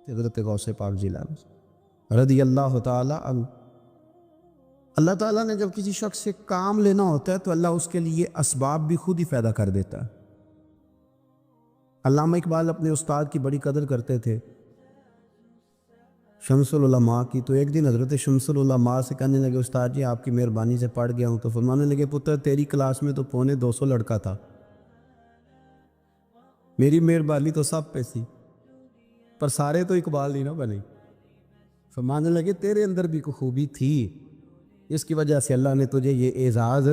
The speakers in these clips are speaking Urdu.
حضرت غوث پاک جیلانی رضی اللہ تعالی عنہ۔ اللہ تعالیٰ نے جب کسی شخص سے کام لینا ہوتا ہے تو اللہ اس کے لیے اسباب بھی خود ہی پیدا کر دیتا ہے۔ علامہ اقبال اپنے استاد کی بڑی قدر کرتے تھے، شمس العلماء کی۔ تو ایک دن حضرت شمس العلماء سے کہنے لگے، استاد جی آپ کی مہربانی سے پڑھ گیا ہوں۔ تو فرمانے لگے، پتر تیری کلاس میں تو 250 لڑکا تھا، میری مہربانی تو سب پہ تھی، پر سارے تو اقبال نہیں نہ بنے۔ فرمانے لگے تیرے اندر بھی کوئی خوبی تھی، اس کی وجہ سے اللہ نے تجھے یہ اعزاز،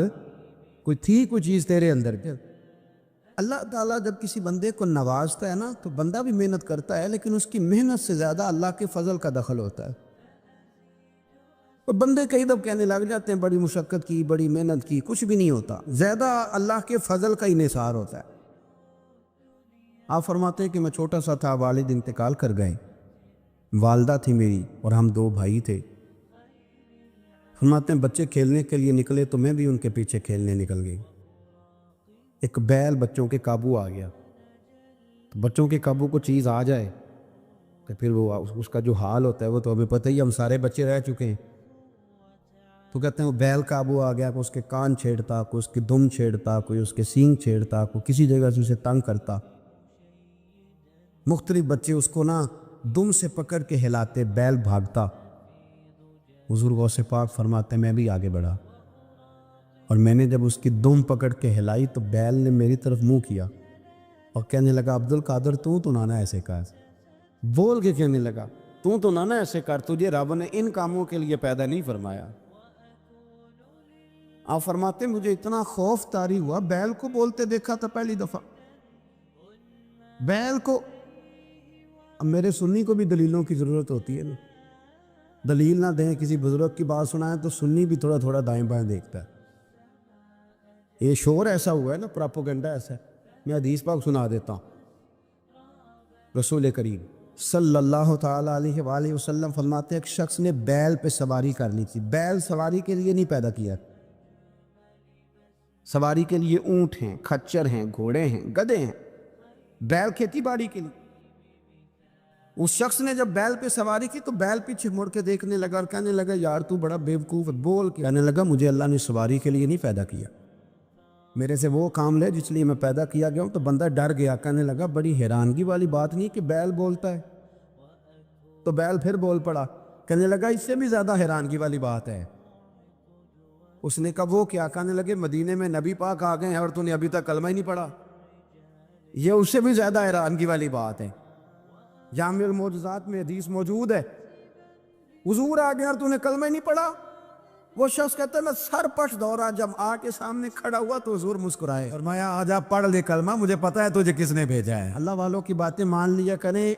کوئی چیز تیرے اندر۔ اللہ تعالیٰ جب کسی بندے کو نوازتا ہے نا تو بندہ بھی محنت کرتا ہے، لیکن اس کی محنت سے زیادہ اللہ کے فضل کا دخل ہوتا ہے۔ اور بندے کئی دفعہ کہنے لگ جاتے ہیں بڑی مشقت کی، بڑی محنت کی، کچھ بھی نہیں ہوتا، زیادہ اللہ کے فضل کا انحصار ہوتا ہے۔ آپ فرماتے ہیں کہ میں چھوٹا سا تھا، والد انتقال کر گئے، والدہ تھی میری اور ہم 2 بھائی تھے۔ فرماتے ہیں بچے کھیلنے کے لیے نکلے تو میں بھی ان کے پیچھے کھیلنے نکل گئی۔ ایک بیل بچوں کے قابو آ گیا، تو بچوں کے قابو کو چیز آ جائے تو پھر وہ اس کا جو حال ہوتا ہے وہ تو ہمیں پتہ ہی، ہم سارے بچے رہ چکے ہیں۔ تو کہتے ہیں وہ بیل قابو آ گیا، کوئی اس کے کان چھیڑتا، کوئی اس کی دم چھیڑتا، کوئی اس کے سینگ چھیڑتا، کوئی کسی جگہ سے اسے تنگ کرتا۔ مختلف بچے اس کو نا دم سے پکڑ کے ہلاتے، بیل بھاگتا۔ حضور غوث پاک فرماتے ہیں میں بھی آگے بڑھا، اور میں نے جب اس کی دم پکڑ کے ہلائی تو بیل نے میری طرف منہ کیا اور کہنے لگا عبد القادر تو نہ ایسے کر، بول کے کہنے لگا تو نہ ایسے کر، تجھے رب نے ان کاموں کے لیے پیدا نہیں فرمایا۔ آپ فرماتے ہیں مجھے اتنا خوف طاری ہوا، بیل کو بولتے دیکھا تھا پہلی دفعہ، بیل کو۔ اب میرے سنی کو بھی دلیلوں کی ضرورت ہوتی ہے نا، دلیل نہ دیں، کسی بزرگ کی بات سنائیں تو سنی بھی تھوڑا تھوڑا دائیں بائیں دیکھتا ہے۔ یہ شور ایسا ہوا ہے نا، پراپوگنڈا ایسا ہے۔ میں حدیث پاک سنا دیتا ہوں۔ رسول کریم صلی اللہ تعالیٰ علیہ وآلہ وسلم فرماتے ہیں ایک شخص نے بیل پہ سواری کرنی تھی۔ بیل سواری کے لیے نہیں پیدا کیا، سواری کے لیے اونٹ ہیں، کھچر ہیں، گھوڑے ہیں، گدھے ہیں، بیل کھیتی باڑی کے لیے۔ اس شخص نے جب بیل پہ سواری کی تو بیل پیچھے مڑ کے دیکھنے لگا اور کہنے لگا یار تو بڑا بیوقوف، بول کے کہنے لگا مجھے اللہ نے سواری کے لیے نہیں پیدا کیا، میرے سے وہ کام لے جس لیے میں پیدا کیا گیا ہوں۔ تو بندہ ڈر گیا، کہنے لگا بڑی حیرانگی والی بات نہیں کہ بیل بولتا ہے۔ تو بیل پھر بول پڑا، کہنے لگا اس سے بھی زیادہ حیرانگی والی بات ہے۔ اس نے کہا وہ کیا؟ کہنے لگے مدینے میں نبی پاک آ گئے ہیں اور تو نے ابھی تک کلمہ ہی نہیں پڑھا، یہ اس سے بھی زیادہ حیرانگی والی بات ہے۔ جامع المعجزات میں حدیث موجود ہے، حضور آ گیا اور تو نے کلمہ ہی نہیں پڑھا۔ وہ شخص کہتا ہے میں سر پش دوڑا، جب آ کے سامنے کھڑا ہوا تو حضور مسکرائے، فرمایا آجا پڑھ لے کلمہ، مجھے پتا ہے تجھے کس نے بھیجا ہے۔ اللہ والوں کی باتیں مان لیا کریں۔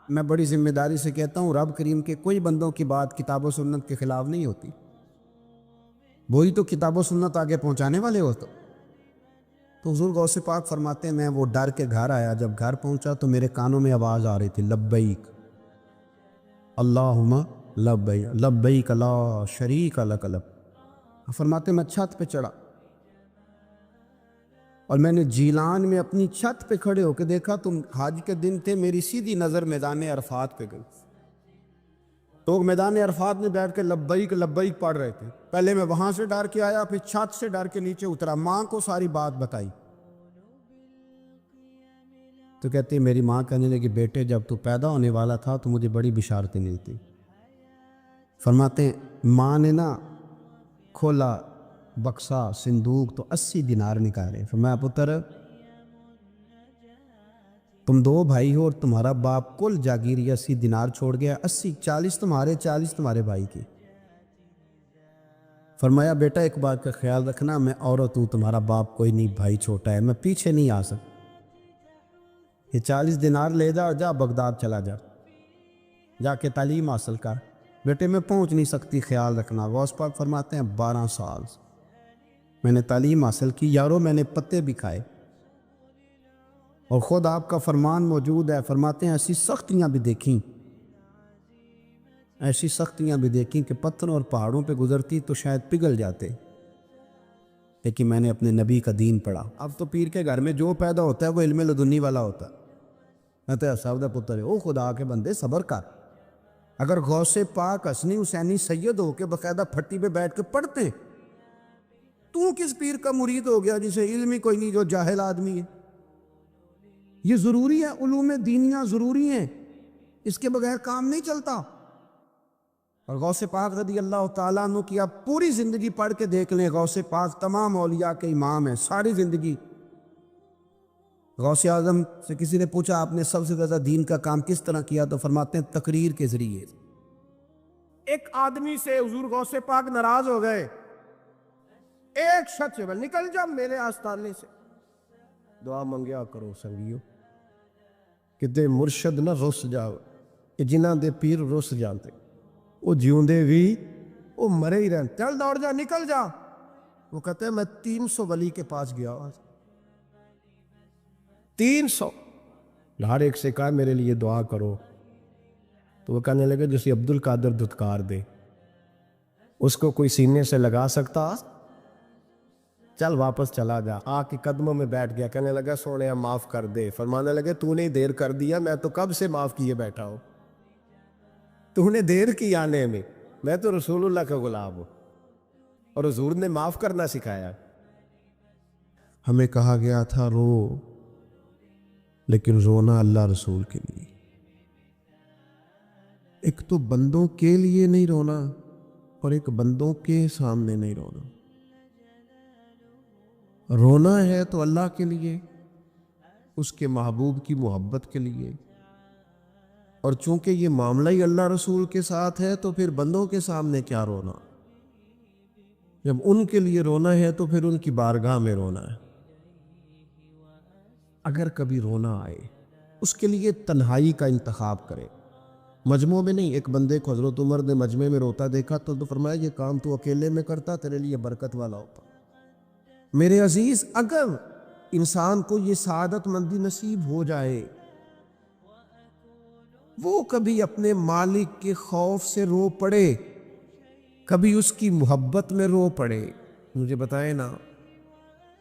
میں بڑی ذمہ داری سے کہتا ہوں رب کریم کے کوئی بندوں کی بات کتاب و سنت کے خلاف نہیں ہوتی، وہی تو کتاب و سنت آگے پہنچانے والے ہوتے۔ تو حضور غوث پاک فرماتے ہیں میں وہ ڈر کے گھر آیا، جب گھر پہنچا تو میرے کانوں میں آواز آ رہی تھی لبیک اللہم لبیک لبیک لا شریک لک لبیک۔ فرماتے ہیں میں چھت پہ چڑھا اور میں نے جیلان میں اپنی چھت پہ کھڑے ہو کے دیکھا، تم حج کے دن تھے، میری سیدھی نظر میدان عرفات پہ گئی، تو میدان عرفات میں بیٹھ کے لبیک لبیک پڑھ رہے تھے۔ پہلے میں وہاں سے ڈر کے آیا، پھر چھت سے ڈر کے نیچے اترا، ماں کو ساری بات بتائی۔ تو کہتے ہیں میری ماں کہنے لگی بیٹے جب تو پیدا ہونے والا تھا تو مجھے بڑی بشارتیں ملتی۔ فرماتے ہیں ماں نے نا کھولا بکسا صندوق تو 80 دینار نکالے۔ فرمایا پتر تم 2 بھائی ہو اور تمہارا باپ کل جاگیری 80 دینار چھوڑ گیا، 80 40 تمہارے 40 تمہارے بھائی کی۔ فرمایا بیٹا ایک بات کا خیال رکھنا، میں عورت ہوں، تمہارا باپ کوئی نہیں، بھائی چھوٹا ہے، میں پیچھے نہیں آ سکتا، یہ 40 دینار لے جا اور جا بغداد چلا جا، جا کے تعلیم حاصل کر۔ بیٹے میں پہنچ نہیں سکتی، خیال رکھنا۔ غوث پاک فرماتے ہیں 12 سال میں نے تعلیم حاصل کی یارو، میں نے پتے بھی کھائے، اور خود آپ کا فرمان موجود ہے، فرماتے ہیں ایسی سختیاں بھی دیکھیں، ایسی سختیاں بھی دیکھیں کہ پتھروں اور پہاڑوں پہ گزرتی تو شاید پگھل جاتے، لیکن میں نے اپنے نبی کا دین پڑھا۔ اب تو پیر کے گھر میں جو پیدا ہوتا ہے وہ علم لدنی والا ہوتا ہے، تے صاحب دا پتر ہے، او خدا کے بندے صبر کر. اگر غوث پاک حسنی حسینی سید ہو کے باقاعدہ پھٹی پہ بیٹھ کے پڑھتے، تو کس پیر کا مرید ہو گیا جسے علم ہی کوئی نہیں، جو جاہل آدمی ہے؟ یہ ضروری ہے، علوم دینیاں ضروری ہیں، اس کے بغیر کام نہیں چلتا. اور غوث پاک رضی اللہ تعالیٰ عنہ کی آپ پوری زندگی پڑھ کے دیکھ لیں. غوث پاک تمام اولیاء کے امام ہیں ساری زندگی. غوث اعظم سے کسی نے پوچھا آپ نے سب سے زیادہ دین کا کام کس طرح کیا، تو فرماتے ہیں تقریر کے ذریعے. ایک آدمی سے حضور غوث پاک ناراض ہو گئے، ایک شخص سے نکل جا میرے آستانے سے. دعا منگیا کرو سنگیو، کتے مرشد نہ رس جاؤ، کہ جنہ دے پیر رس جانتے وہ جیوندے بھی وہ مرے ہی رہن. چل دوڑ جا، نکل جا. وہ کہتے ہیں میں 300 ولی کے پاس گیا، 300 ہر ایک سے کہا میرے لیے دعا کرو. تو وہ کہنے لگے جسے عبد القادر دھتکار دے، اس کو کوئی سینے سے لگا سکتا؟ چل واپس چلا جا. آ کے قدموں میں بیٹھ گیا، کہنے لگا سونے معاف کر دے. فرمانے لگے تو نے دیر کر دیا، میں تو کب سے معاف کیے بیٹھا ہوں، تو نے دیر کی آنے میں تو رسول اللہ کا غلام ہوں، اور حضور نے معاف کرنا سکھایا. ہمیں کہا گیا تھا رو، لیکن رونا اللہ رسول کے لیے. ایک تو بندوں کے لیے نہیں رونا، اور ایک بندوں کے سامنے نہیں رونا. رونا ہے تو اللہ کے لیے، اس کے محبوب کی محبت کے لیے. اور چونکہ یہ معاملہ ہی اللہ رسول کے ساتھ ہے تو پھر بندوں کے سامنے کیا رونا. جب ان کے لیے رونا ہے تو پھر ان کی بارگاہ میں رونا ہے. اگر کبھی رونا آئے اس کے لیے تنہائی کا انتخاب کرے، مجموعوں میں نہیں. ایک بندے کو حضرت عمر نے مجمع میں روتا دیکھا تو فرمایا یہ کام تو اکیلے میں کرتا، تیرے لیے برکت والا ہوتا. میرے عزیز، اگر انسان کو یہ سعادت مندی نصیب ہو جائے، وہ کبھی اپنے مالک کے خوف سے رو پڑے، کبھی اس کی محبت میں رو پڑے. مجھے بتائیں نا،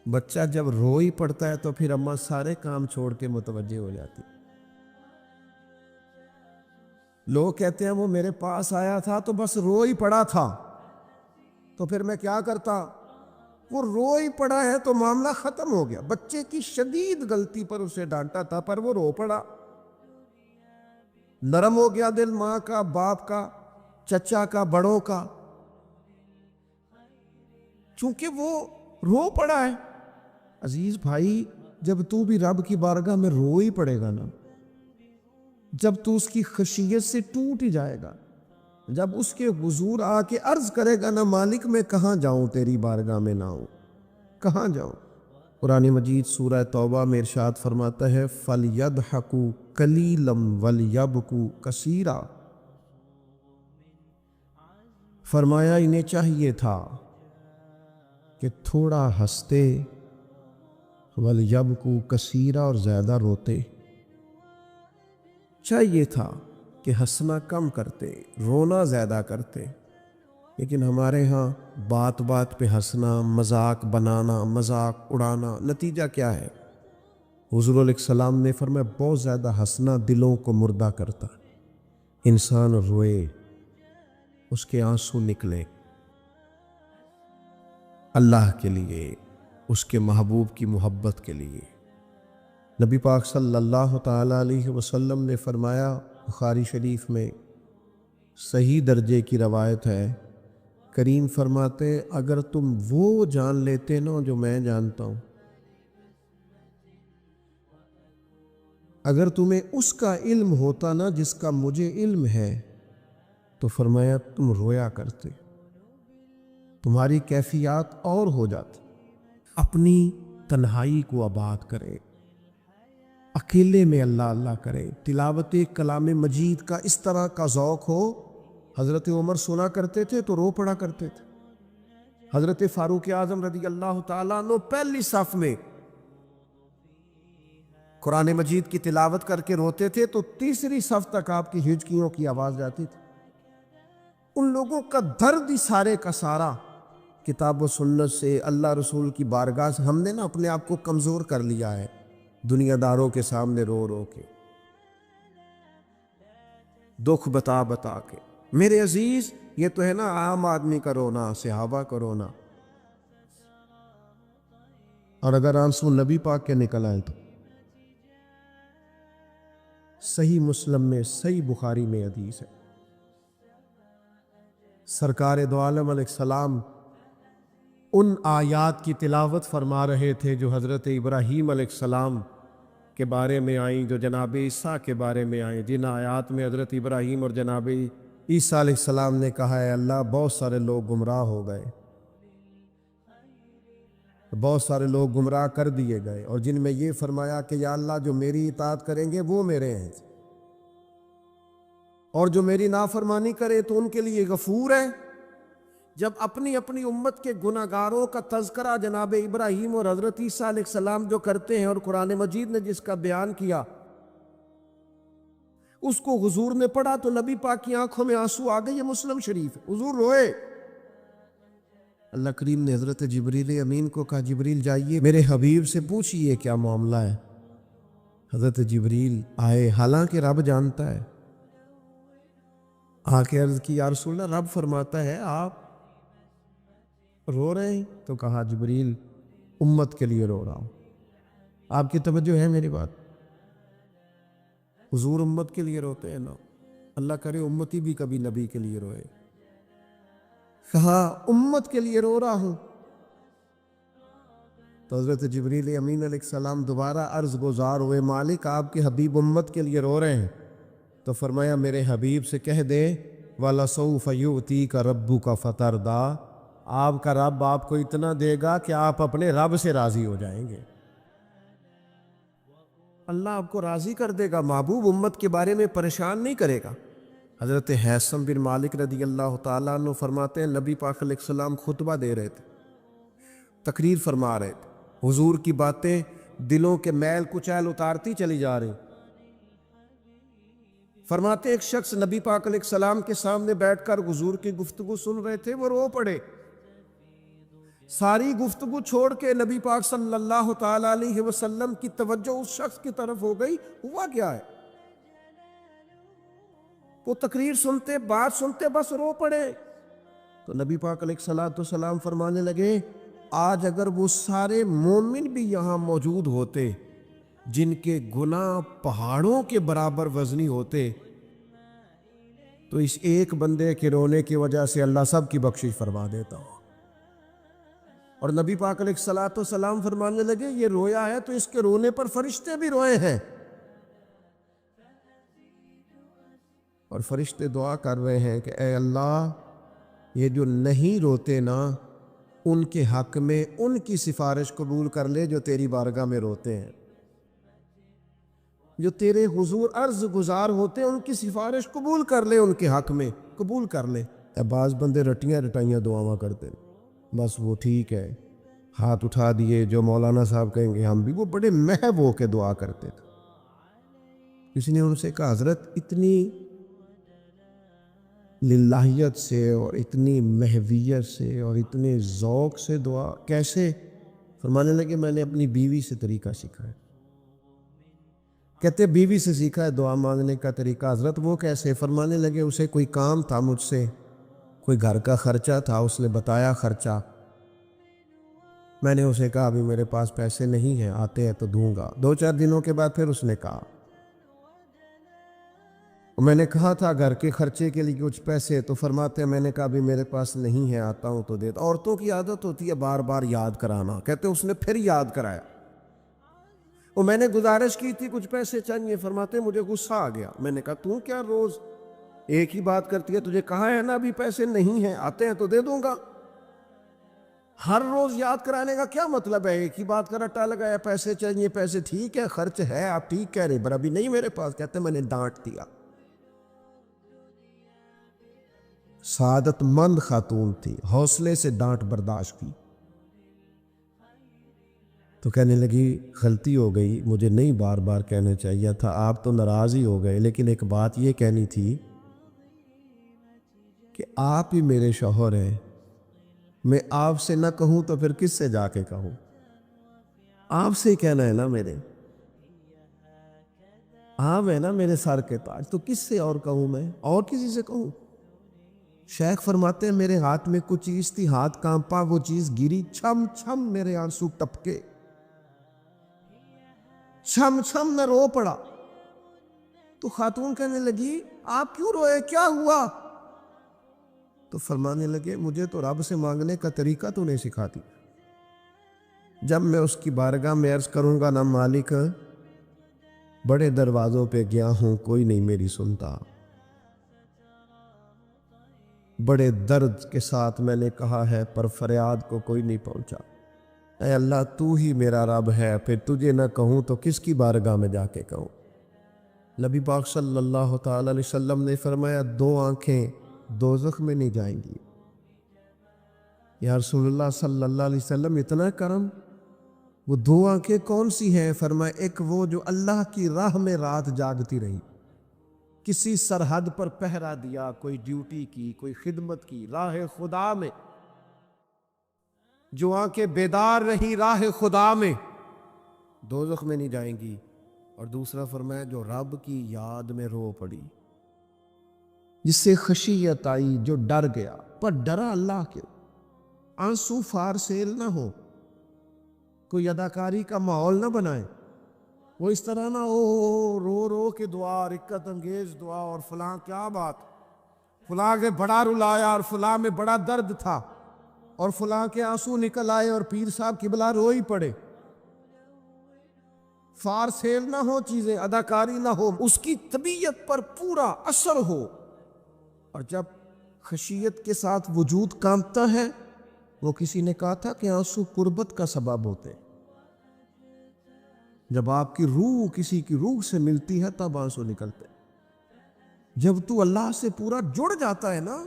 بچہ جب رو ہی پڑتا ہے تو پھر اماں سارے کام چھوڑ کے متوجہ ہو جاتی. لوگ کہتے ہیں وہ میرے پاس آیا تھا تو بس رو ہی پڑا تھا، تو پھر میں کیا کرتا؟ وہ رو ہی پڑا ہے تو معاملہ ختم ہو گیا. بچے کی شدید غلطی پر اسے ڈانٹا تھا، پر وہ رو پڑا، نرم ہو گیا دل ماں کا، باپ کا، چچا کا، بڑوں کا، چونکہ وہ رو پڑا ہے. عزیز بھائی، جب تو بھی رب کی بارگاہ میں رو ہی پڑے گا نا، جب تو اس کی خشیت سے ٹوٹ ہی جائے گا، جب اس کے حضور آ کے عرض کرے گا نا مالک میں کہاں جاؤں تیری بارگاہ میں نہ ہوں، کہاں جاؤں. قرآن مجید سورہ توبہ میں ارشاد فرماتا ہے فَلْيَضْحَكُوا قَلِيلًا وَلْيَبْكُوا كَثِيرًا. فرمایا انہیں چاہیے تھا کہ تھوڑا ہنستے، وَلْيَبْكُوا كَثِيرًا اور زیادہ روتے. چاہیے تھا کہ ہنسنا کم کرتے، رونا زیادہ کرتے. لیکن ہمارے ہاں بات بات پہ ہنسنا، مذاق بنانا، مذاق اڑانا، نتیجہ کیا ہے؟ حضور علیہ السلام نے فرمایا بہت زیادہ ہنسنا دلوں کو مردہ کرتا. انسان روئے، اس کے آنسو نکلے اللہ کے لیے، اس کے محبوب کی محبت کے لیے. نبی پاک صلی اللہ تعالیٰ علیہ وسلم نے فرمایا، بخاری شریف میں صحیح درجے کی روایت ہے، کریم فرماتے اگر تم وہ جان لیتے نا جو میں جانتا ہوں، اگر تمہیں اس کا علم ہوتا نا جس کا مجھے علم ہے، تو فرمایا تم رویا کرتے، تمہاری کیفیات اور ہو جاتی. اپنی تنہائی کو آباد کرے، اکیلے میں اللہ اللہ کرے، تلاوت کلام مجید کا اس طرح کا ذوق ہو. حضرت عمر سنا کرتے تھے تو رو پڑا کرتے تھے. حضرت فاروق اعظم رضی اللہ تعالیٰ عنہ پہلی صف میں قرآن مجید کی تلاوت کر کے روتے تھے تو تیسری صف تک آپ کی ہچکیوں کی آواز جاتی تھی. ان لوگوں کا درد ہی سارے کا سارا کتاب و سنت سے، اللہ رسول کی بارگاہ سے. ہم نے نا اپنے آپ کو کمزور کر لیا ہے دنیا داروں کے سامنے رو رو کے. دکھ بتا بتا کے۔ میرے عزیز یہ تو ہے نا عام آدمی کا رونا، صحابہ کا رونا، اور اگر آنسو نبی پاک کے نکل آئے تو صحیح مسلم میں، صحیح بخاری میں حدیث ہے، سرکار دو عالم علیہ السلام ان آیات کی تلاوت فرما رہے تھے جو حضرت ابراہیم علیہ السلام کے بارے میں آئیں، جو جناب عیسیٰ کے بارے میں آئیں، جن آیات میں حضرت ابراہیم اور جناب عیسیٰ علیہ السلام نے کہا ہے اللہ بہت سارے لوگ گمراہ ہو گئے، بہت سارے لوگ گمراہ کر دیے گئے، اور جن میں یہ فرمایا کہ یا اللہ جو میری اطاعت کریں گے وہ میرے ہیں، اور جو میری نافرمانی کرے تو ان کے لیے غفور ہے۔ جب اپنی اپنی امت کے گناہگاروں کا تذکرہ جناب ابراہیم اور حضرت عیسیٰ علیہ السلام جو کرتے ہیں، اور قرآن مجید نے جس کا بیان کیا اس کو حضور نے پڑھا تو نبی پاک کی آنکھوں میں آنسو آ گئے۔ یہ مسلم شریف ہے، حضور روئے۔ اللہ کریم نے حضرت جبریل امین کو کہا جبریل جائیے میرے حبیب سے پوچھئے کیا معاملہ ہے۔ حضرت جبریل آئے، حالانکہ رب جانتا ہے، آ کے عرض کی یا رسول اللہ رب فرماتا ہے آپ رو رہے ہیں؟ تو کہا جبریل امت کے لیے رو رہا ہوں۔ آپ کی توجہ ہے میری بات؟ حضور امت کے لیے روتے ہیں نا، اللہ کرے امتی بھی کبھی نبی کے لیے روئے۔ کہا امت کے لیے رو رہا ہوں۔ تو حضرت جبریل امین علیہ السلام دوبارہ عرض گزار ہوئے مالک آپ کے حبیب امت کے لیے رو رہے ہیں، تو فرمایا میرے حبیب سے کہہ دے وَلَسَوْفَ يُؤْتِيكَ رَبُّكَ فَتَرْضَىٰ، آپ کا رب آپ کو اتنا دے گا کہ آپ اپنے رب سے راضی ہو جائیں گے۔ اللہ آپ کو راضی کر دے گا، محبوب امت کے بارے میں پریشان نہیں کرے گا۔ حضرت حیثم بن مالک رضی اللہ تعالیٰ عنہ فرماتے ہیں نبی پاک علیہ السلام خطبہ دے رہے تھے، تقریر فرما رہے تھے، حضور کی باتیں دلوں کے میل کچیل اتارتی چلی جا رہی۔ فرماتے ایک شخص نبی پاک علیہ السلام کے سامنے بیٹھ کر حضور کی گفتگو سن رہے تھے، وہ رو پڑے، ساری گفتگو چھوڑ کے نبی پاک صلی اللہ تعالیٰ علیہ وسلم کی توجہ اس شخص کی طرف ہو گئی۔ ہوا کیا ہے؟ وہ تقریر سنتے، بات سنتے بس رو پڑے۔ تو نبی پاک علیہ السلام فرمانے لگے آج اگر وہ سارے مومن بھی یہاں موجود ہوتے جن کے گناہ پہاڑوں کے برابر وزنی ہوتے تو اس ایک بندے کے رونے کی وجہ سے اللہ سب کی بخشش فرما دیتا ہو۔ اور نبی پاک علیہ السلام فرمانے لگے یہ رویا ہے تو اس کے رونے پر فرشتے بھی روئے ہیں، اور فرشتے دعا کر رہے ہیں کہ اے اللہ یہ جو نہیں روتے نا ان کے حق میں ان کی سفارش قبول کر لے جو تیری بارگاہ میں روتے ہیں، جو تیرے حضور عرض گزار ہوتے ہیں ان کی سفارش قبول کر لے، ان کے حق میں قبول کر لے۔ بعض بندے رٹیاں رٹائیاں دعاواں کرتے ہیں، بس وہ ٹھیک ہے ہاتھ اٹھا دیے جو مولانا صاحب کہیں گے ہم بھی، وہ بڑے محب ہو کے دعا کرتے تھے۔ کسی نے ان سے کہا حضرت اتنی للہیت سے اور اتنی محویت سے اور اتنے ذوق سے دعا کیسے؟ فرمانے لگے میں نے اپنی بیوی سے طریقہ سیکھا ہے۔ کہتے بیوی سے سیکھا ہے دعا مانگنے کا طریقہ۔ حضرت وہ کیسے؟ فرمانے لگے اسے کوئی کام تھا مجھ سے، کوئی گھر کا خرچہ تھا، اس نے بتایا خرچہ، میں نے اسے کہا ابھی میرے پاس پیسے نہیں ہیں، آتے ہیں تو دوں گا۔ 2-4 دنوں کے بعد پھر اس نے کہا، میں نے کہا تھا گھر کے خرچے کے لیے کچھ پیسے، تو فرماتے ہیں میں نے کہا ابھی میرے پاس نہیں ہے، آتا ہوں تو دیتا۔ عورتوں کی عادت ہوتی ہے بار بار یاد کرانا، کہتے اس نے پھر یاد کرایا، وہ میں نے گزارش کی تھی کچھ پیسے چاہیے، فرماتے مجھے غصہ آ گیا، میں نے کہا تو کیا روز ایک ہی بات کرتی ہے، تجھے کہا ہے نا ابھی پیسے نہیں ہیں، آتے ہیں تو دے دوں گا۔ ہر روز یاد کرانے کا کیا مطلب ہے؟ ایک ہی بات کا رٹا لگایا، پیسے چاہیے، پیسے ٹھیک ہے خرچ ہے آپ ٹھیک کہہ رہے پر ابھی نہیں میرے پاس۔ کہتے میں نے ڈانٹ دیا۔ سعادت مند خاتون تھی، حوصلے سے ڈانٹ برداشت کی، تو کہنے لگی غلطی ہو گئی، مجھے نہیں بار بار کہنا چاہیے تھا، آپ تو ناراض ہی ہو گئے، لیکن ایک بات یہ کہنی تھی کہ آپ ہی میرے شوہر ہیں، میں آپ سے نہ کہوں تو پھر کس سے جا کے کہوں؟ آپ سے ہی کہنا ہے نا میرے، آپ ہے نا میرے سر کے تاج، تو کس سے اور کہوں میں، اور کسی سے کہوں؟ شیخ فرماتے ہیں میرے ہاتھ میں کچھ چیز تھی، ہاتھ کانپا، وہ چیز گری، چھم چھم میرے آنسو ٹپکے، چھم چھم میں رو پڑا۔ تو خاتون کہنے لگی آپ کیوں روئے، کیا ہوا؟ تو فرمانے لگے مجھے تو رب سے مانگنے کا طریقہ تو نہیں سکھاتی، جب میں اس کی بارگاہ میں عرض کروں گا نا مالک بڑے دروازوں پہ گیا ہوں کوئی نہیں میری سنتا، بڑے درد کے ساتھ میں نے کہا ہے پر فریاد کو کوئی نہیں پہنچا، اے اللہ تو ہی میرا رب ہے، پھر تجھے نہ کہوں تو کس کی بارگاہ میں جا کے کہوں؟ نبی پاک صلی اللہ تعالی علیہ وسلم نے فرمایا 2 آنکھیں دوزخ میں نہیں جائیں گی۔ یا رسول اللہ صلی اللہ علیہ وسلم اتنا کرم، وہ 2 آنکھیں کون سی ہیں؟ فرمایا ایک وہ جو اللہ کی راہ میں رات جاگتی رہی، کسی سرحد پر پہرا دیا، کوئی ڈیوٹی کی، کوئی خدمت کی راہ خدا میں، جو آنکھیں بیدار رہی راہ خدا میں دوزخ میں نہیں جائیں گی۔ اور دوسرا فرمایا جو رب کی یاد میں رو پڑی، جس سے خشیت آئی، جو ڈر گیا، پر ڈرا اللہ کے، آنسو فارسیل نہ ہو، کوئی اداکاری کا ماحول نہ بنائے، وہ اس طرح نہ ہو رو رو کے دعا، رکت انگیز دعا، اور فلاں کیا بات، فلاں کے بڑا رلایا اور فلاں میں بڑا درد تھا اور فلاں کے آنسو نکل آئے اور پیر صاحب قبلہ رو ہی پڑے۔ فارسیل نہ ہو چیزیں، اداکاری نہ ہو، اس کی طبیعت پر پورا اثر ہو۔ اور جب خشیت کے ساتھ وجود کانپتا ہے، وہ کسی نے کہا تھا کہ آنسو قربت کا سبب ہوتے، جب آپ کی روح کسی کی روح سے ملتی ہے تب آنسو نکلتے، جب تو اللہ سے پورا جڑ جاتا ہے نا،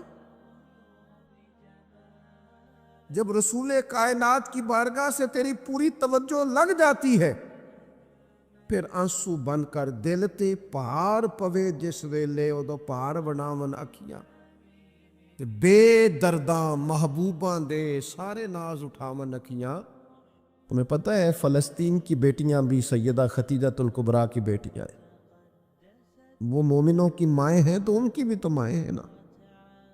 جب رسول کائنات کی بارگاہ سے تیری پوری توجہ لگ جاتی ہے، پھر آنسو بن کر دل تے پہاڑ پوے جس ویلے ادو پہاڑ بناون اکھیاں، تے بے درداں محبوباں دے سارے ناز اٹھاون اکھیاں۔ تمہیں پتہ ہے فلسطین کی بیٹیاں بھی سیدہ خدیجۃ الکبریٰ کی بیٹیاں ہیں، وہ مومنوں کی مائیں ہیں تو ان کی بھی تو مائیں ہیں نا،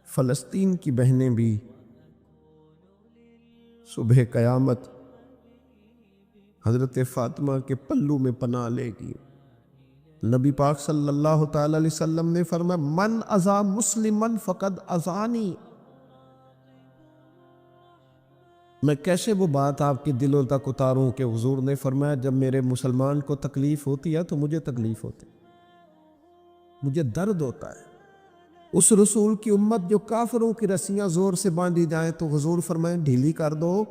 فلسطین کی بہنیں بھی صبح قیامت حضرت فاطمہ کے پلو میں پناہ لے گی۔ نبی پاک صلی اللہ تعالی علیہ وسلم نے فرمایا من اذا مسلمن فقد اذانی، میں کیسے وہ بات آپ کے دلوں تک اتاروں کہ حضور نے فرمایا جب میرے مسلمان کو تکلیف ہوتی ہے تو مجھے تکلیف ہوتی، مجھے درد ہوتا ہے۔ اس رسول کی امت جو کافروں کی رسیاں زور سے باندھی جائیں تو حضور فرمائیں ڈھیلی کر دو،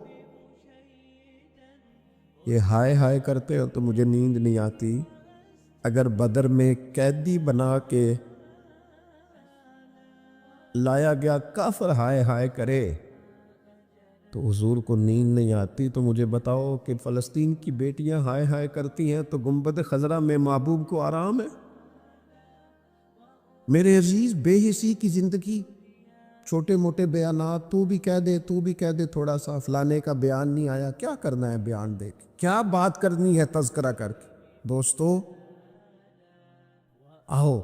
یہ ہائے ہائے کرتے ہو تو مجھے نیند نہیں آتی۔ اگر بدر میں قیدی بنا کے لایا گیا کافر ہائے ہائے کرے تو حضور کو نیند نہیں آتی، تو مجھے بتاؤ کہ فلسطین کی بیٹیاں ہائے ہائے کرتی ہیں تو گنبد خضرا میں محبوب کو آرام ہے؟ میرے عزیز بے حسی کی زندگی، چھوٹے موٹے بیانات، تو بھی کہہ دے تو بھی کہہ دے، تھوڑا سا فلانے کا بیان نہیں آیا، کیا کرنا ہے بیان دے کے، کیا بات کرنی ہے تذکرہ کر کے؟ دوستو آؤ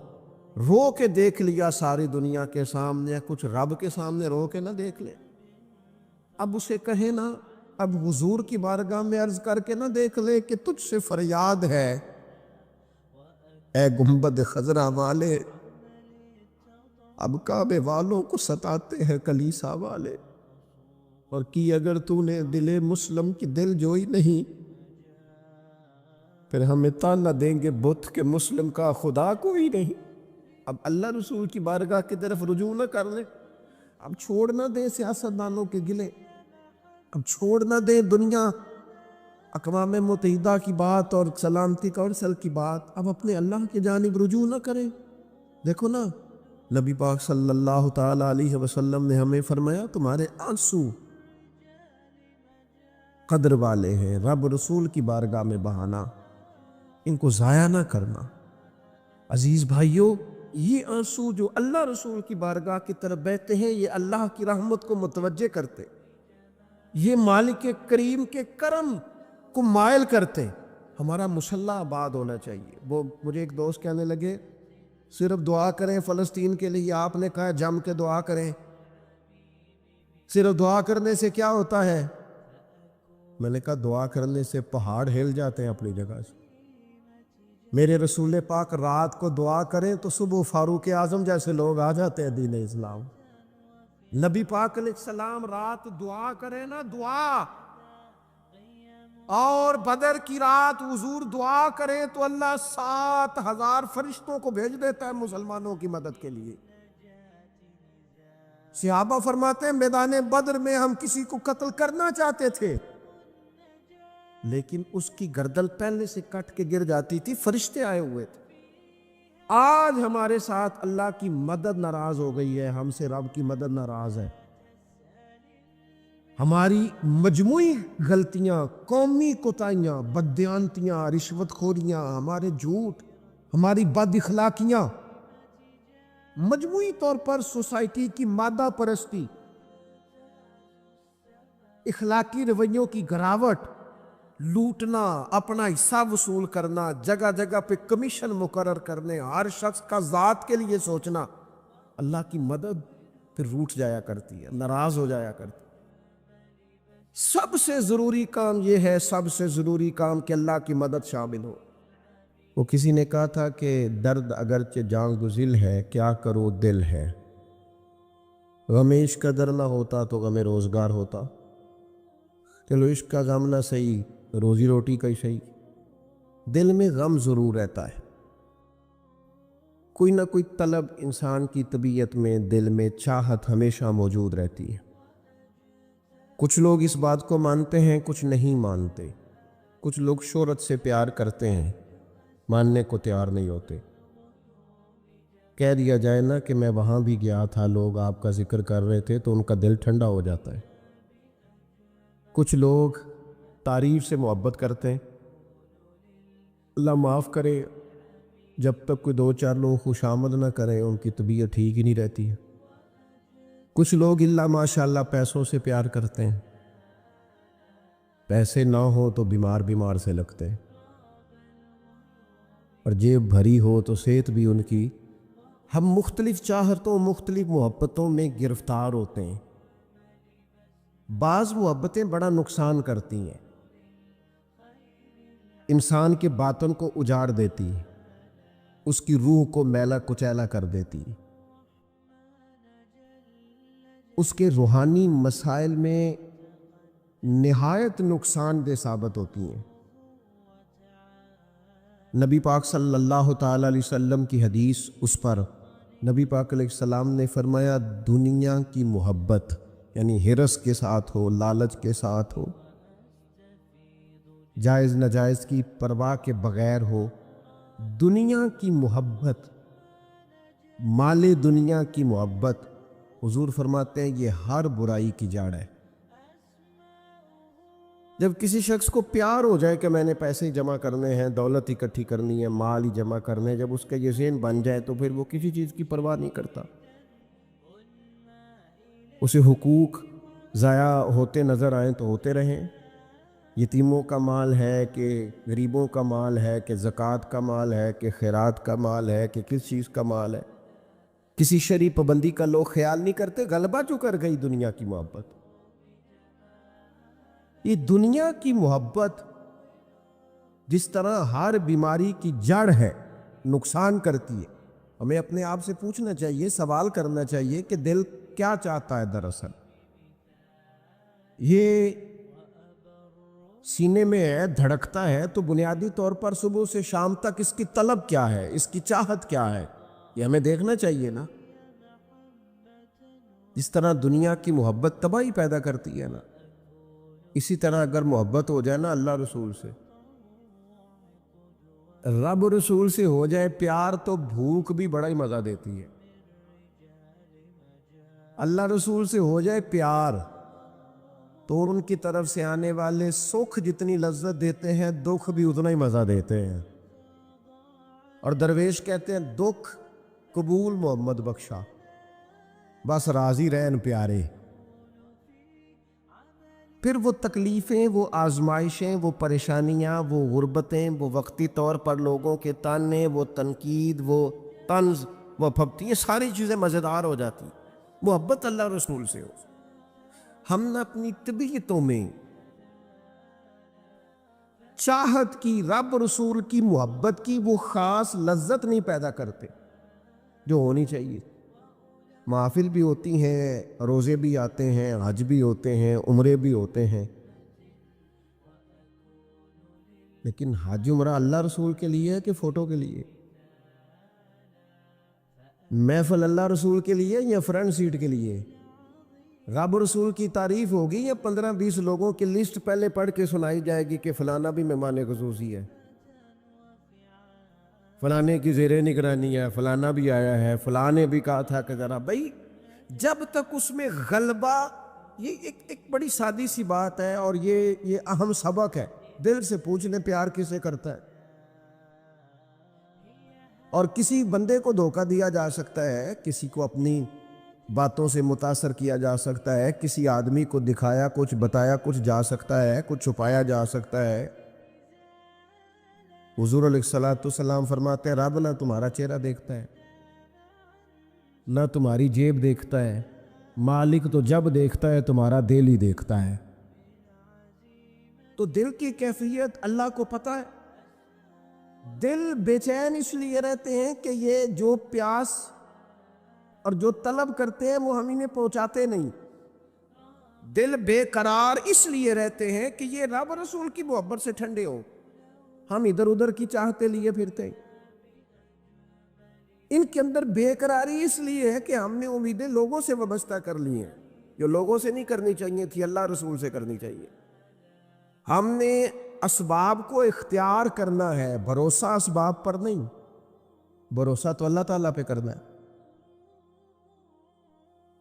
رو کے دیکھ لیا ساری دنیا کے سامنے، کچھ رب کے سامنے رو کے نہ دیکھ لیں۔ اب اسے کہیں نا، اب حضور کی بارگاہ میں عرض کر کے نہ دیکھ لے کہ تجھ سے فریاد ہے اے گنبد خضرا والے، اب کعبے والوں کو ستاتے ہیں کلیسا والے، اور کی اگر تو نے دل مسلم کی دل جوئی نہیں، پھر ہمیں تانا دیں گے بت کے مسلم کا خدا کوئی نہیں۔ اب اللہ رسول کی بارگاہ کی طرف رجوع نہ کر لیں، اب چھوڑ نہ دیں سیاستدانوں کے گلے، اب چھوڑ نہ دیں دنیا اقوام متحدہ کی بات اور سلامتی کونسل کی بات، اب اپنے اللہ کی جانب رجوع نہ کریں۔ دیکھو نا نبی پاک صلی اللہ تعالی علیہ وسلم نے ہمیں فرمایا تمہارے آنسو قدر والے ہیں، رب رسول کی بارگاہ میں بہانا، ان کو ضائع نہ کرنا۔ عزیز بھائیو، یہ آنسو جو اللہ رسول کی بارگاہ کی طرف بہتے ہیں، یہ اللہ کی رحمت کو متوجہ کرتے، یہ مالک کریم کے کرم کو مائل کرتے، ہمارا مسلح آباد ہونا چاہیے. وہ مجھے ایک دوست کہنے لگے صرف دعا کریں فلسطین کے لیے. آپ نے کہا جم کے دعا کریں. صرف دعا کرنے سے کیا ہوتا ہے؟ میں نے کہا دعا کرنے سے پہاڑ ہل جاتے ہیں اپنی جگہ سے. میرے رسول پاک رات کو دعا کریں تو صبح فاروق اعظم جیسے لوگ آ جاتے ہیں دین اسلام. نبی پاک علیہ السلام رات دعا کریں نا، دعا، اور بدر کی رات حضور دعا کریں تو اللہ 7,000 فرشتوں کو بھیج دیتا ہے مسلمانوں کی مدد کے لیے. صحابہ فرماتے ہیں میدان بدر میں ہم کسی کو قتل کرنا چاہتے تھے لیکن اس کی گردن پہلے سے کٹ کے گر جاتی تھی، فرشتے آئے ہوئے تھے. آج ہمارے ساتھ اللہ کی مدد ناراض ہو گئی ہے، ہم سے رب کی مدد ناراض ہے. ہماری مجموعی غلطیاں، قومی کوتاہیاں، بددیانتیاں، رشوت خوریاں، ہمارے جھوٹ، ہماری بد اخلاقیاں، مجموعی طور پر سوسائٹی کی مادہ پرستی، اخلاقی رویوں کی گراوٹ، لوٹنا، اپنا حصہ وصول کرنا، جگہ جگہ پہ کمیشن مقرر کرنے، ہر شخص کا ذات کے لیے سوچنا، اللہ کی مدد پھر روٹ جایا کرتی ہے، ناراض ہو جایا کرتی ہے. سب سے ضروری کام یہ ہے، سب سے ضروری کام کہ اللہ کی مدد شامل ہو. وہ کسی نے کہا تھا کہ درد اگرچہ جان گزل ہے، کیا کرو دل ہے. غم عشق کا در نہ ہوتا تو غم روزگار ہوتا. چلو عشق کا غم نہ صحیح، روزی روٹی کا ہی صحیح، دل میں غم ضرور رہتا ہے. کوئی نہ کوئی طلب انسان کی طبیعت میں، دل میں چاہت ہمیشہ موجود رہتی ہے. کچھ لوگ اس بات کو مانتے ہیں، کچھ نہیں مانتے. کچھ لوگ شہرت سے پیار کرتے ہیں، ماننے کو تیار نہیں ہوتے. کہہ دیا جائے نا کہ میں وہاں بھی گیا تھا، لوگ آپ کا ذکر کر رہے تھے تو ان کا دل ٹھنڈا ہو جاتا ہے. کچھ لوگ تعریف سے محبت کرتے ہیں، اللہ معاف کرے جب تک کوئی 2-4 لوگ خوش آمد نہ کریں ان کی طبیعت ٹھیک ہی نہیں رہتی ہے. کچھ لوگ اللہ ماشاءاللہ پیسوں سے پیار کرتے ہیں، پیسے نہ ہو تو بیمار سے لگتے ہیں، اور جیب بھری ہو تو صحت بھی ان کی. ہم مختلف چاہتوں، مختلف محبتوں میں گرفتار ہوتے ہیں. بعض محبتیں بڑا نقصان کرتی ہیں، انسان کے باطن کو اجاڑ دیتی ہیں، اس کی روح کو میلا کچیلا کر دیتی ہیں، اس کے روحانی مسائل میں نہایت نقصان دہ ثابت ہوتی ہیں. نبی پاک صلی اللہ تعالی علیہ وسلم کی حدیث، اس پر نبی پاک علیہ السلام نے فرمایا دنیا کی محبت یعنی ہرس کے ساتھ ہو، لالچ کے ساتھ ہو، جائز ناجائز کی پرواہ کے بغیر ہو، دنیا کی محبت، مال دنیا کی محبت، حضور فرماتے ہیں یہ ہر برائی کی جڑ ہے. جب کسی شخص کو پیار ہو جائے کہ میں نے پیسے جمع کرنے ہیں، دولت اکٹھی کرنی ہے، مال ہی جمع کرنے ہیں، جب اس کا یہ ذہن بن جائے تو پھر وہ کسی چیز کی پرواہ نہیں کرتا. اسے حقوق ضائع ہوتے نظر آئیں تو ہوتے رہیں، یتیموں کا مال ہے کہ غریبوں کا مال ہے کہ زکوٰۃ کا مال ہے کہ خیرات کا مال ہے کہ کس چیز کا مال ہے، کسی شرعی پابندی کا لوگ خیال نہیں کرتے. غلبہ جو کر گئی دنیا کی محبت. یہ دنیا کی محبت جس طرح ہر بیماری کی جڑ ہے، نقصان کرتی ہے. ہمیں اپنے آپ سے پوچھنا چاہیے، سوال کرنا چاہیے کہ دل کیا چاہتا ہے دراصل. یہ سینے میں ہے، دھڑکتا ہے تو بنیادی طور پر صبح سے شام تک اس کی طلب کیا ہے، اس کی چاہت کیا ہے، یہ ہمیں دیکھنا چاہیے نا. جس طرح دنیا کی محبت تباہی پیدا کرتی ہے نا، اسی طرح اگر محبت ہو جائے نا اللہ رسول سے، رب رسول سے ہو جائے پیار، تو بھوک بھی بڑا ہی مزہ دیتی ہے. اللہ رسول سے ہو جائے پیار تو ان کی طرف سے آنے والے سکھ جتنی لذت دیتے ہیں، دکھ بھی اتنا ہی مزہ دیتے ہیں. اور درویش کہتے ہیں دکھ قبول محمد بخشا، بس راضی رہن پیارے. پھر وہ تکلیفیں، وہ آزمائشیں، وہ پریشانیاں، وہ غربتیں، وہ وقتی طور پر لوگوں کے تانے، وہ تنقید، وہ طنز، وہ پھپتی، یہ ساری چیزیں مزیدار ہو جاتی محبت اللہ رسول سے ہو۔ ہم نہ اپنی طبیعتوں میں چاہت کی، رب رسول کی محبت کی وہ خاص لذت نہیں پیدا کرتے جو ہونی چاہیے۔ محافل بھی ہوتی ہیں، روزے بھی آتے ہیں، حج بھی ہوتے ہیں، عمرے بھی ہوتے ہیں، لیکن حج عمرہ اللہ رسول کے لیے ہے کہ فوٹو کے لیے؟ محفل اللہ رسول کے لیے یا فرنٹ سیٹ کے لیے؟ رب رسول کی تعریف ہوگی یا 15-20 لوگوں کی لسٹ پہلے پڑھ کے سنائی جائے گی کہ فلانا بھی مہمان خصوصی ہے، فلانے کی زیر نگرانی ہے، فلانا بھی آیا ہے، فلانے بھی کہا تھا کہ ذرا بھائی، جب تک اس میں غلبہ، یہ ایک بڑی سادی سی بات ہے اور یہ اہم سبق ہے، دل سے پوچھ لیں پیار کسے کرتا ہے؟ اور کسی بندے کو دھوکہ دیا جا سکتا ہے، کسی کو اپنی باتوں سے متاثر کیا جا سکتا ہے، کسی آدمی کو دکھایا کچھ، بتایا کچھ جا سکتا ہے، کچھ چھپایا جا سکتا ہے۔ حضور علیہ الصلوۃ والسلام فرماتے ہیں رب نہ تمہارا چہرہ دیکھتا ہے، نہ تمہاری جیب دیکھتا ہے، مالک تو جب دیکھتا ہے تمہارا دل ہی دیکھتا ہے۔ تو دل کی کیفیت اللہ کو پتہ ہے۔ دل بے چین اس لیے رہتے ہیں کہ یہ جو پیاس اور جو طلب کرتے ہیں وہ ہم انہیں پہنچاتے نہیں۔ دل بے قرار اس لیے رہتے ہیں کہ یہ رب رسول کی محبت سے ٹھنڈے ہوں، ہم ادھر ادھر کی چاہتے لیے پھرتے ہیں۔ ان کے اندر بے قراری اس لیے ہے کہ ہم نے امیدیں لوگوں سے وابستہ کر لی ہیں، جو لوگوں سے نہیں کرنی چاہیے تھی، اللہ رسول سے کرنی چاہیے۔ ہم نے اسباب کو اختیار کرنا ہے، بھروسہ اسباب پر نہیں، بھروسہ تو اللہ تعالیٰ پہ کرنا ہے۔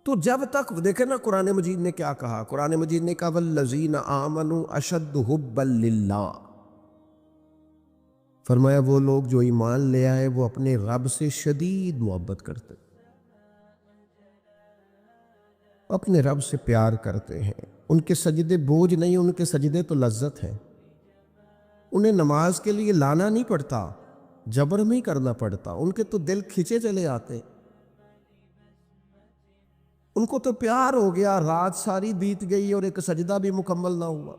تو جب تک دیکھیں نا قرآن مجید نے کیا کہا، قرآن مجید نے کہا والذین آمنوا اشد حبا للہ، فرمایا وہ لوگ جو ایمان لے آئے وہ اپنے رب سے شدید محبت کرتے، اپنے رب سے پیار کرتے ہیں۔ ان کے سجدے بوجھ نہیں، ان کے سجدے تو لذت ہے۔ انہیں نماز کے لیے لانا نہیں پڑتا، جبر نہیں کرنا پڑتا، ان کے تو دل کھچے چلے آتے، ان کو تو پیار ہو گیا، رات ساری بیت گئی اور ایک سجدہ بھی مکمل نہ ہوا۔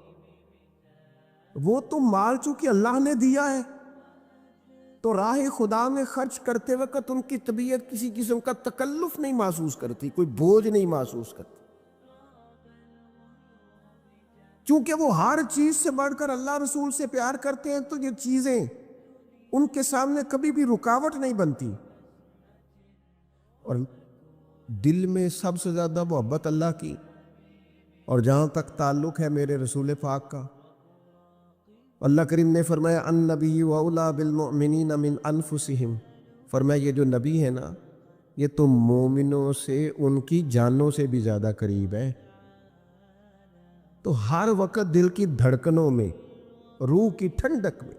وہ تو مال چونکہ اللہ نے دیا ہے تو راہ خدا میں خرچ کرتے وقت ان کی طبیعت کسی قسم کا تکلف نہیں محسوس کرتی، کوئی بوجھ نہیں محسوس کرتی، چونکہ وہ ہر چیز سے بڑھ کر اللہ رسول سے پیار کرتے ہیں، تو یہ چیزیں ان کے سامنے کبھی بھی رکاوٹ نہیں بنتی۔ اور دل میں سب سے زیادہ محبت اللہ کی، اور جہاں تک تعلق ہے میرے رسول پاک کا، اللہ کریم نے فرمایا النبی اولیٰ بالمؤمنین من انفسہم، فرمایا یہ جو نبی ہے نا، یہ تو مومنوں سے ان کی جانوں سے بھی زیادہ قریب ہے۔ تو ہر وقت دل کی دھڑکنوں میں، روح کی ٹھنڈک میں،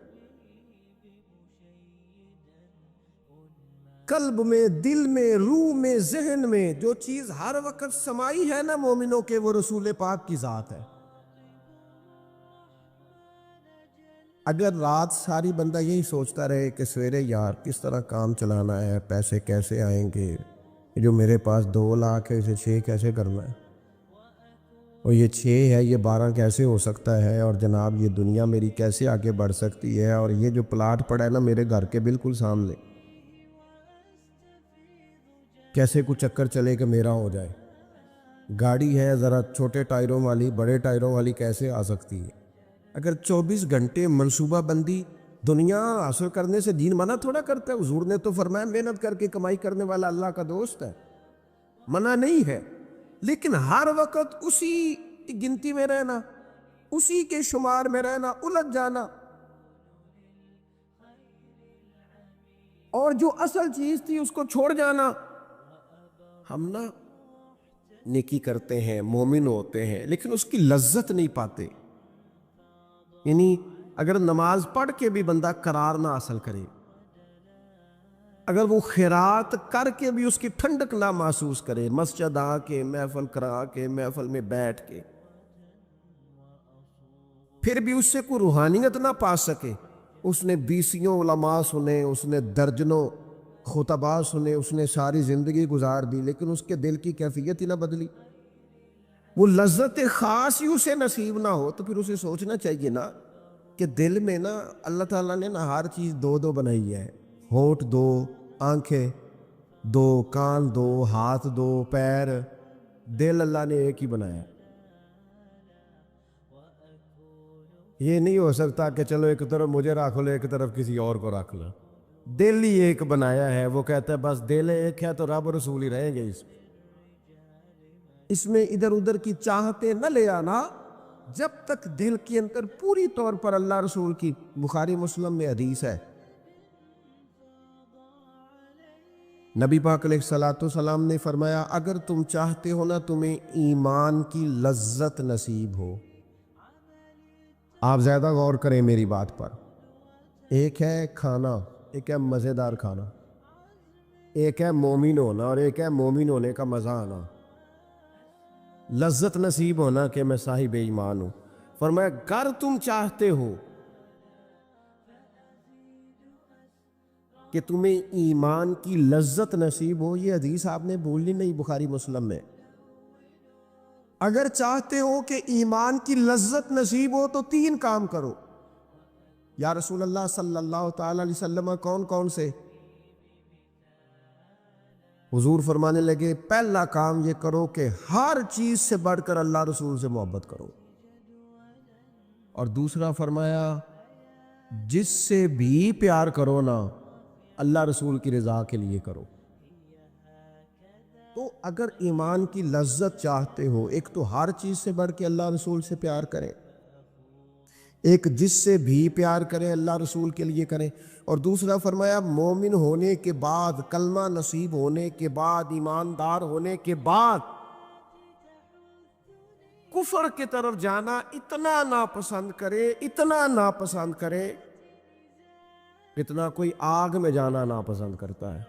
قلب میں، دل میں، روح میں، ذہن میں جو چیز ہر وقت سمائی ہے نا مومنوں کے، وہ رسول پاک کی ذات ہے۔ اگر رات ساری بندہ یہی سوچتا رہے کہ سویرے یار کس طرح کام چلانا ہے، پیسے کیسے آئیں گے، جو میرے پاس 2 لاکھ ہے اسے 6 کیسے کرنا ہے، اور یہ 6 ہے یہ 12 کیسے ہو سکتا ہے، اور جناب یہ دنیا میری کیسے آگے بڑھ سکتی ہے، اور یہ جو پلاٹ پڑا ہے نا میرے گھر کے بالکل سامنے، کیسے کچھ چکر چلے کہ میرا ہو جائے، گاڑی ہے ذرا چھوٹے ٹائروں والی، بڑے ٹائروں والی کیسے آ سکتی ہے۔ اگر 24 گھنٹے منصوبہ بندی دنیا حاصل کرنے سے دین منع تھوڑا کرتا ہے۔ حضور نے تو فرمایا محنت کر کے کمائی کرنے والا اللہ کا دوست ہے، منع نہیں ہے، لیکن ہر وقت اسی گنتی میں رہنا، اسی کے شمار میں رہنا، الجھ جانا، اور جو اصل چیز تھی اس کو چھوڑ جانا۔ ہم نا نیکی کرتے ہیں، مومن ہوتے ہیں، لیکن اس کی لذت نہیں پاتے۔ یعنی اگر نماز پڑھ کے بھی بندہ قرار نہ حاصل کرے، اگر وہ خیرات کر کے بھی اس کی ٹھنڈک نہ محسوس کرے، مسجد آ کے، محفل کرا کے، محفل میں بیٹھ کے، پھر بھی اس سے کوئی روحانیت نہ پا سکے. اس نے بیسیوں علماء سنے, اس نے درجنوں خطباء سنے, اس نے ساری زندگی گزار دی, لیکن اس کے دل کی کیفیت ہی نہ بدلی. وہ لذت خاص ہی اسے نصیب نہ ہو, تو پھر اسے سوچنا چاہیے نا کہ دل میں نا اللہ تعالیٰ نے نا ہر چیز دو دو بنائی ہے. ہونٹ دو, آنکھیں دو, کان دو, ہاتھ دو, پیر. دل اللہ نے ایک ہی بنایا. یہ نہیں ہو سکتا کہ چلو ایک طرف مجھے رکھ لو, ایک طرف کسی اور کو رکھ لو. دل ہی ایک بنایا ہے. وہ کہتا ہے بس دل ایک ہے تو رب رسول ہی رہیں گے. اس میں ادھر ادھر کی چاہتے نہ لے آنا جب تک دل کے اندر پوری طور پر اللہ رسول کی. بخاری مسلم میں حدیث ہے, نبی پاک علیہ الصلوۃ والسلام نے فرمایا اگر تم چاہتے ہو نا تمہیں ایمان کی لذت نصیب ہو. آپ زیادہ غور کریں میری بات پر. ایک ہے کھانا, ایک ہے مزیدار کھانا, ایک ہے مومن ہونا اور ایک ہے مومن ہونے کا مزہ آنا. لذت نصیب ہونا کہ میں صاحب ایمان ہوں. فرمایا اگر تم چاہتے ہو کہ تمہیں ایمان کی لذت نصیب ہو, یہ حدیث آپ نے بھولنی نہیں, بخاری مسلم میں. اگر چاہتے ہو کہ ایمان کی لذت نصیب ہو تو 3 کام کرو. یا رسول اللہ صلی اللہ تعالی علیہ وسلم کون کون سے؟ حضور فرمانے لگے پہلا کام یہ کرو کہ ہر چیز سے بڑھ کر اللہ رسول سے محبت کرو. اور دوسرا فرمایا جس سے بھی پیار کرو نا اللہ رسول کی رضا کے لیے کرو. تو اگر ایمان کی لذت چاہتے ہو, ایک تو ہر چیز سے بڑھ کے اللہ رسول سے پیار کریں, ایک جس سے بھی پیار کریں اللہ رسول کے لیے کریں, اور دوسرا فرمایا مومن ہونے کے بعد, کلمہ نصیب ہونے کے بعد, ایماندار ہونے کے بعد کفر کی طرف جانا اتنا ناپسند کرے, اتنا ناپسند کرے جتنا کوئی آگ میں جانا ناپسند کرتا ہے.